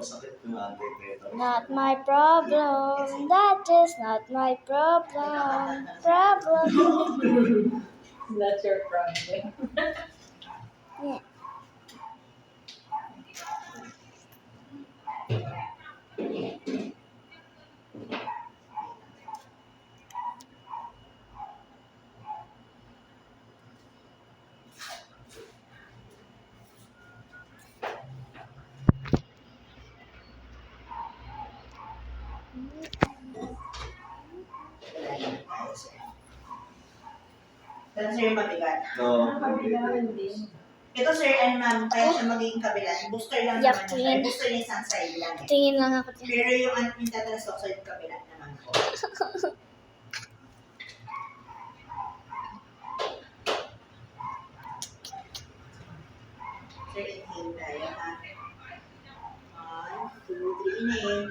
Masakit yung anti-tetanus. Not my problem. That is not my problem. Problem. That's your problem. Yeah. Ito sir yung mabigat. No. Ito sir, and ma'am, kaya siya magiging kabilang. Booster lang Yuck, naman. tingin. Booster niya isang side lang. Tingin lang ako dyan. Pero yung tetanus toxoid kabilang naman po. Sir, inhale tayo ha. 1, 2, 3, inhale.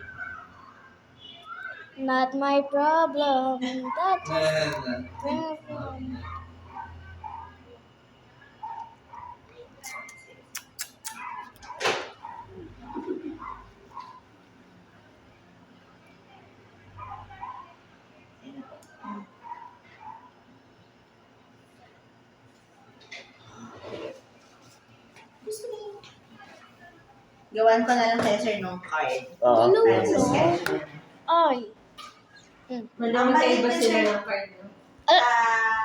Not my problem. That is my problem. Gawan ko na lang kayo sir nung card. Oo. Ano? Para sa schedule. Ay. Malaki ba sila ng card mo? Ah,